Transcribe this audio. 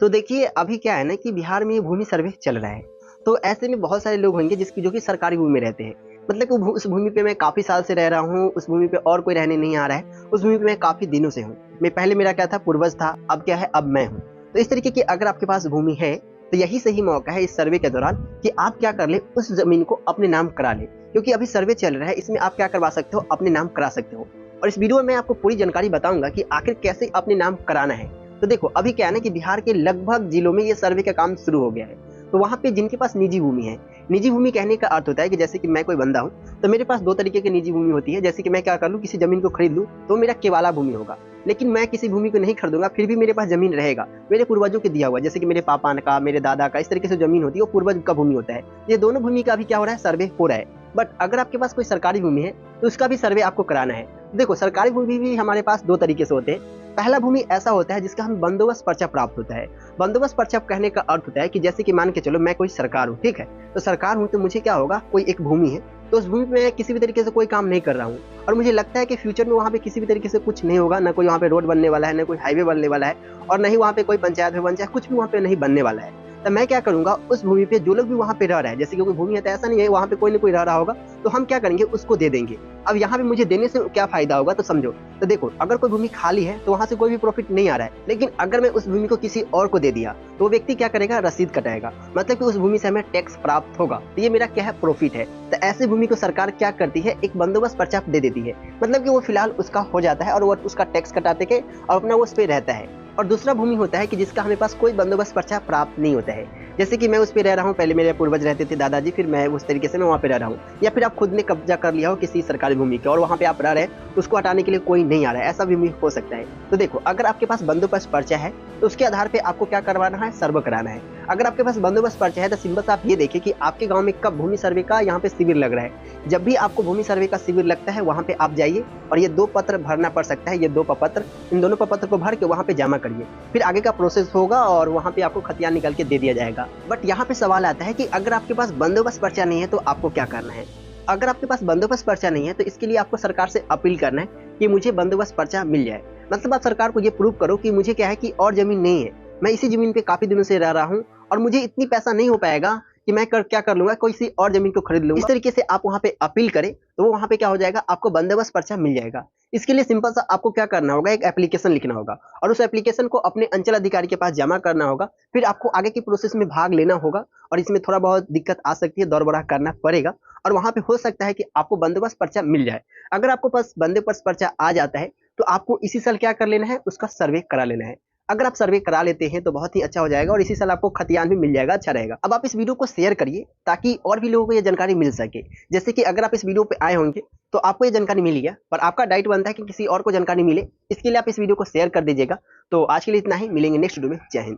तो देखिए अभी क्या है ना कि बिहार में ये भूमि सर्वे चल रहा है। तो ऐसे में बहुत सारे लोग होंगे जिसकी जो कि सरकारी भूमि में रहते हैं। मतलब कि उस भूमि पे मैं काफ़ी साल से रह रहा हूँ, उस भूमि पे और कोई रहने नहीं आ रहा है, उस भूमि पे मैं काफ़ी दिनों से हूँ। मैं पहले मेरा क्या था पूर्वज था, अब क्या है अब मैं हूँ। तो इस तरीके की अगर आपके पास भूमि है, तो यही सही मौका है इस सर्वे के दौरान कि आप क्या कर लें उस ज़मीन को अपने नाम करा लें। क्योंकि अभी सर्वे चल रहा है, इसमें आप क्या करवा सकते हो अपने नाम करा सकते हो। और इस वीडियो में मैं आपको पूरी जानकारी बताऊँगा कि आखिर कैसे अपने नाम कराना है। तो देखो अभी क्या है ना कि बिहार के लगभग जिलों में ये सर्वे का काम शुरू हो गया है। तो वहाँ पे जिनके पास निजी भूमि है, निजी भूमि कहने का अर्थ होता है कि जैसे कि मैं कोई बंदा हूँ, तो मेरे पास 2 तरीके की निजी भूमि होती है। जैसे कि मैं क्या कर लूँ, किसी ज़मीन को खरीद लूँ, तो मेरा केवाला भूमि होगा। लेकिन मैं किसी भूमि को नहीं खरीदूँगा, फिर भी मेरे पास ज़मीन रहेगा, मेरे पूर्वजों के दिया हुआ। जैसे कि मेरे पापा का, मेरे दादा का, इस तरीके से ज़मीन होती है, वो पूर्वज का भूमि होता है। ये दोनों भूमि का अभी क्या हो रहा है, सर्वे हो रहा है। बट अगर आपके पास कोई सरकारी भूमि है, तो उसका भी सर्वे आपको कराना है। देखो सरकारी भूमि भी हमारे पास 2 तरीके से होते हैं। पहला भूमि ऐसा होता है जिसका हमें बंदोबस्त पर्चा प्राप्त होता है। बंदोबस्त पर्चा कहने का अर्थ होता है कि जैसे कि मान के चलो मैं कोई सरकार हूँ, ठीक है? तो सरकार हूँ तो मुझे क्या होगा, कोई एक भूमि है, तो उस भूमि पे मैं किसी भी तरीके से कोई काम नहीं कर रहा हूँ और मुझे लगता है कि फ्यूचर में वहाँ पे किसी भी तरीके से कुछ नहीं होगा, ना कोई वहाँ पे रोड बनने वाला है, ना कोई हाईवे बनने वाला है और ना ही वहाँ पे कोई पंचायत भवन चाहे कुछ भी वहाँ पे नहीं बनने वाला है। तो मैं क्या करूँगा, उस भूमि पे जो लोग भी वहाँ पे रह रहे हैं, जैसे कि कोई भूमि है तो ऐसा नहीं है वहाँ पे कोई ना कोई रह रहा होगा, तो हम क्या करेंगे उसको दे देंगे। अब यहाँ पे मुझे देने से क्या फ़ायदा होगा तो समझो। तो देखो अगर कोई भूमि खाली है तो वहाँ से कोई भी प्रॉफ़िट नहीं आ रहा है। लेकिन अगर मैं उस भूमि को किसी और को दे दिया, तो वो व्यक्ति क्या करेगा, रसीद कटाएगा। मतलब कि उस भूमि से हमें टैक्स प्राप्त होगा। तो ये मेरा क्या है, प्रॉफ़िट है। तो ऐसे भूमि को सरकार क्या करती है, एक बंदोबस्त पर्चा दे देती है। मतलब कि वो फिलहाल उसका हो जाता है और वो उसका टैक्स कटाते के और अपना वो उस पे रहता है। और दूसरा भूमि होता है कि जिसका हमें पास कोई बंदोबस्त पर्चा प्राप्त नहीं होता है। जैसे कि मैं उस पे रह रहा हूँ, पहले मेरे पूर्वज रहते थे दादाजी, फिर मैं उस तरीके से मैं वहाँ पे रह रहा हूँ। या फिर आप खुद ने कब्जा कर लिया हो किसी सरकारी भूमि के और वहाँ पे आप रह रहे हैं, उसको हटाने के लिए कोई नहीं आ रहा है, ऐसा भी हो सकता है। तो देखो अगर आपके पास बंदोबस्त पर्चा है, तो उसके आधार पे आपको क्या करवाना है, सर्वे कराना है। अगर आपके पास बंदोबस्त पर्चा है तो सिंपल सा आप ये देखिए कि आपके गाँव में कब भूमि सर्वे का यहाँ पे शिविर लग रहा है। जब भी आपको भूमि सर्वे का शिविर लगता है, वहाँ पे आप जाइए और ये 2 पत्र भरना पड़ सकता है, ये 2 प्रपत्र, इन दोनों प्रपत्र को भर के वहाँ पे जमा करिए। फिर आगे का प्रोसेस होगा और वहाँ पे आपको खतियान निकाल के दे दिया जाएगा। बट यहाँ पे सवाल आता है कि अगर आपके पास बंदोबस्त पर्चा नहीं है तो आपको क्या करना है? अगर आपके पास बंदोबस्त पर्चा नहीं है तो इसके लिए आपको सरकार से अपील करना है कि मुझे बंदोबस्त पर्चा मिल जाए। मतलब आप सरकार को ये प्रूव करो कि मुझे क्या है कि और ज़मीन नहीं है। मैं इसी ज़मीन पे काफ़ी दिनों से रह रहा हूँ और मुझे इतनी पैसा नहीं हो पाएगा कि मैं क्या कर लूँगा, कोई सी और ज़मीन को खरीद लूँगा। इस तरीके से आप वहाँ पे अपील करें, तो वो वहाँ पे क्या हो जाएगा, आपको बंदोबस्त पर्चा मिल जाएगा। इसके लिए सिंपल सा आपको क्या करना होगा, एक एप्लीकेशन लिखना होगा और उस एप्लीकेशन को अपने अंचल अधिकारी के पास जमा करना होगा। फिर आपको आगे की प्रोसेस में भाग लेना होगा और इसमें थोड़ा बहुत दिक्कत आ सकती है, दौड़-बरहा करना पड़ेगा और वहाँ पे हो सकता है कि आपको बंदोबस्त पर्चा मिल जाए। अगर आपको पास बंदोबस्त पर्चा आ जाता है, तो आपको इसी साल क्या कर लेना है, उसका सर्वे करा लेना है। अगर आप सर्वे करा लेते हैं तो बहुत ही अच्छा हो जाएगा और इसी साल आपको खतियान भी मिल जाएगा, अच्छा रहेगा। अब आप इस वीडियो को शेयर करिए ताकि और भी लोगों को ये जानकारी मिल सके। जैसे कि अगर आप इस वीडियो पे आए होंगे, तो आपको ये जानकारी मिल गया, पर आपका दायित्व बनता है कि किसी और को जानकारी मिले, इसके लिए आप इस वीडियो को शेयर कर दीजिएगा। तो आज के लिए इतना ही, मिलेंगे नेक्स्ट वीडियो में। जय हिंद।